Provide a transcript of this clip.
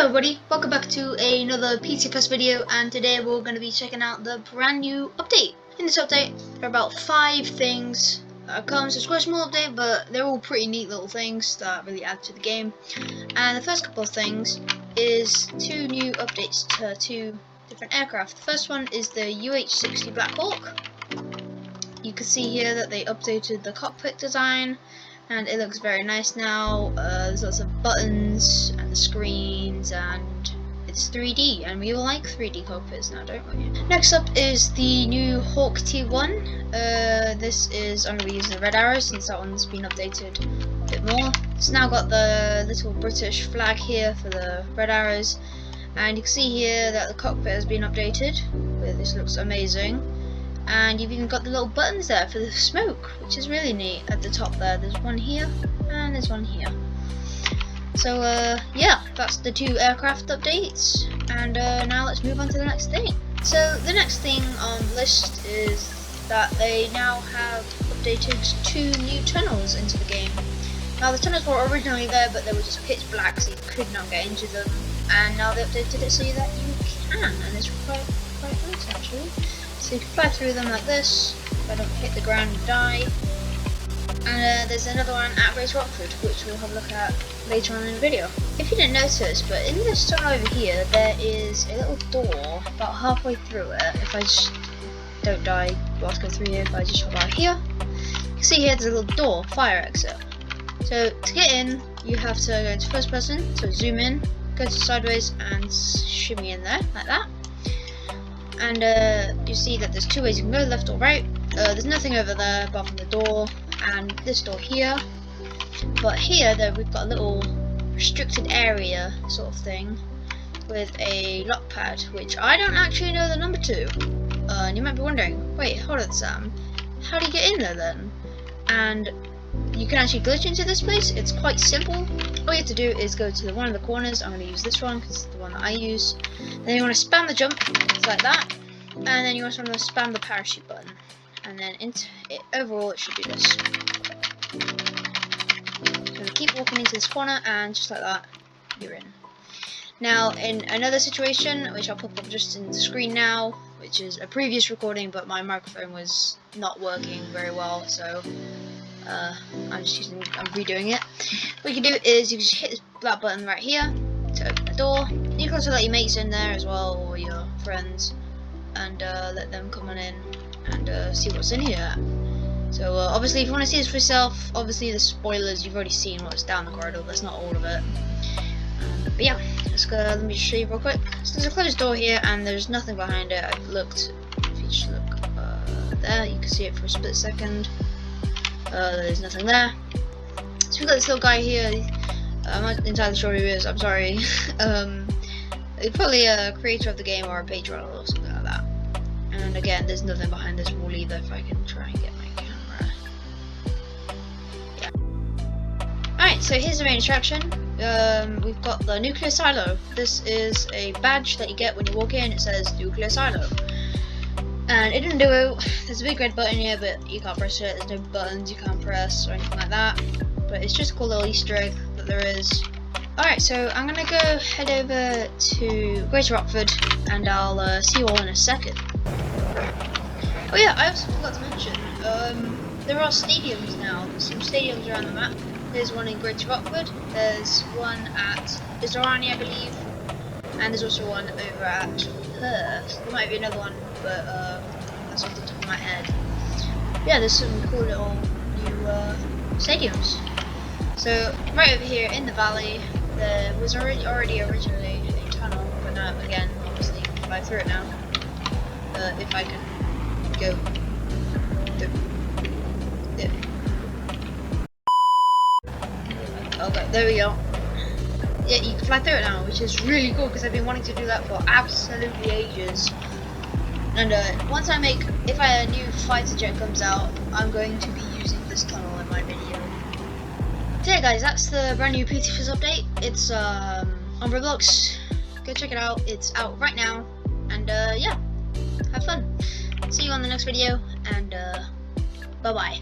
Hello everybody, welcome back to another Ptfs video, and today we're going to be checking out the brand new update. In this update, there are about 5 things that come, so it's quite a small update, but they're all pretty neat little things that really add to the game. And the first couple of things is 2 new updates to 2 different aircraft. The first one is the UH-60 Black Hawk. You can see here that they updated the cockpit design, and it looks very nice now. There's lots of buttons and the screens, and it's 3D, and we all like 3D cockpits now, don't we? Next up is the new Hawk T1. This is, I'm going to be using the red arrows since that one's been updated a bit more. It's now got the little British flag here for the red arrows, and you can see here that the cockpit has been updated. This looks amazing. And you've even got the little buttons there for the smoke, which is really neat. At the top there, there's one here and there's one here. So yeah, that's the 2 aircraft updates, and now let's move on to the next thing. So the next thing on the list is that they now have updated 2 new tunnels into the game. Now the tunnels were originally there, but they were just pitch black, so you could not get into them, and now they updated it so that you can, and it's quite nice actually. So you can fly through them like this. If I don't hit the ground and die. And there's another one at Great Rockford, which we'll have a look at later on in the video. If you didn't notice, but in this tunnel over here, there is a little door about halfway through it. If I just don't die whilst going through here, if I just hop out here, you can see here there's a little door, fire exit. So to get in, you have to go into first person, so zoom in, go to sideways, and shimmy in there, like that. And you see that there's 2 ways you can go, left or right. There's nothing over there apart from the door and this door here. But here though, we've got a little restricted area sort of thing with a lock pad, which I don't actually know the number to. And you might be wondering, wait, hold on Sam, how do you get in there then? And you can actually glitch into this place. It's quite simple. All you have to do is go to one of the corners. I'm going to use this one because it's the one that I use. Then you want to spam the jump, like that, and then you also want to spam the parachute button, and then overall it should do this. So keep walking into this corner, and just like that, you're in. Now in another situation, which I'll pop up just in the screen now, which is a previous recording, but my microphone was not working very well, so I'm redoing it. What you can do is you just hit that button right here to open the door. You can also let your mates in there as well, or your friends, and let them come on in and see what's in here. So obviously if you want to see this for yourself, obviously the spoilers, you've already seen what's down the corridor, that's not all of it. But yeah, let's go, let me just show you real quick. So there's a closed door here and there's nothing behind it. I've looked, if you just look there, you can see it for a split second. There's nothing there. So we've got this little guy here. I'm not entirely sure who he is, I'm sorry. He's probably a creator of the game or a patron or something like that. And again, there's nothing behind this wall either, if I can try and get my camera. Yeah. Alright, so here's the main attraction. We've got the nuclear silo. This is a badge that you get when you walk in. It says nuclear silo. And it didn't do it. There's a big red button here, but you can't press it. There's no buttons you can't press or anything like that. But it's just a cool little Easter egg that there is. Alright, so I'm gonna go head over to Great Rockford, and I'll see you all in a second. Oh yeah, I also forgot to mention, there are stadiums now. There's some stadiums around the map. There's one in Great Rockford, there's one at Izorani, I believe, and there's also one over at Perth. There might be another one, but that's off the top of my head. Yeah, there's some cool little new stadiums. So right over here in the valley, there was already originally a tunnel, but now again, obviously you can fly through it now. If I can go through. Okay, there we go. Yeah, you can fly through it now, which is really cool because I've been wanting to do that for absolutely ages. And once I make, if a new fighter jet comes out, I'm going to be using this tunnel in my video. So yeah guys, that's the brand new Ptfs update. It's on Roblox. Go check it out. It's out right now. And yeah, have fun. See you on the next video, and bye bye.